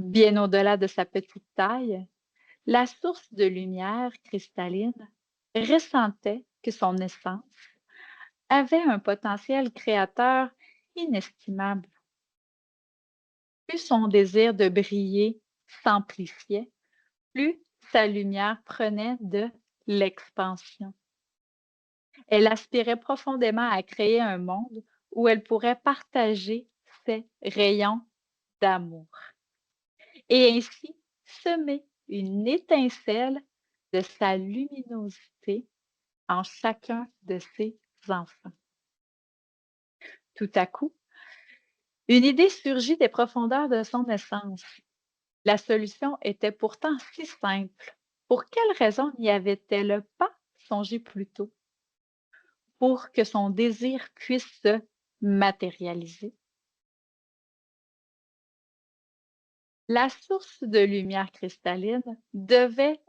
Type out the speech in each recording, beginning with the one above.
Bien au-delà de sa petite taille, la source de lumière cristalline ressentait que son essence avait un potentiel créateur inestimable. Plus son désir de briller s'amplifiait, plus sa lumière prenait de l'expansion. Elle aspirait profondément à créer un monde où elle pourrait partager ses rayons d'amour et ainsi semer une étincelle de sa luminosité en chacun de ses enfants. Tout à coup, une idée surgit des profondeurs de son essence. La solution était pourtant si simple. Pour quelle raison n'y avait-elle pas songé plus tôt? Pour que son désir puisse se matérialiser. La source de lumière cristalline devait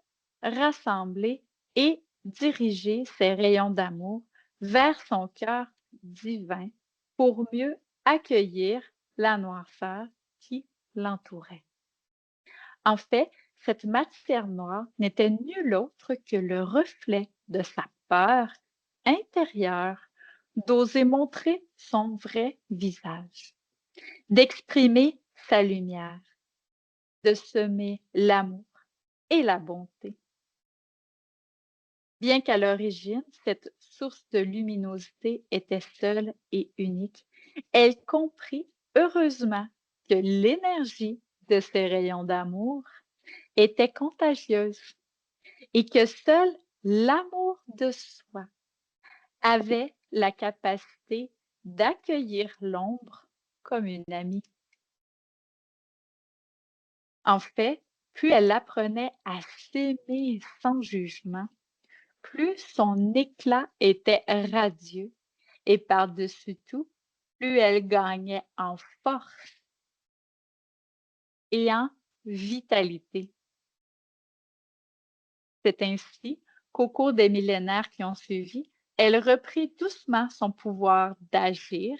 rassembler et diriger ses rayons d'amour vers son cœur divin pour mieux accueillir la noirceur qui l'entourait. En fait, cette matière noire n'était nulle autre que le reflet de sa peur intérieure d'oser montrer son vrai visage, d'exprimer sa lumière, de semer l'amour et la bonté. Bien qu'à l'origine, cette source de luminosité était seule et unique, elle comprit heureusement que l'énergie de ces rayons d'amour était contagieuse et que seul l'amour de soi avait la capacité d'accueillir l'ombre comme une amie. En fait, plus elle apprenait à s'aimer sans jugement, plus son éclat était radieux et par-dessus tout, plus elle gagnait en force et en vitalité. C'est ainsi qu'au cours des millénaires qui ont suivi, elle reprit doucement son pouvoir d'agir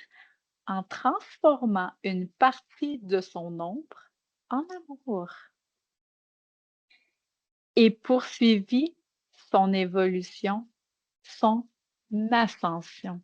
en transformant une partie de son ombre en amour et poursuivit son évolution, son ascension.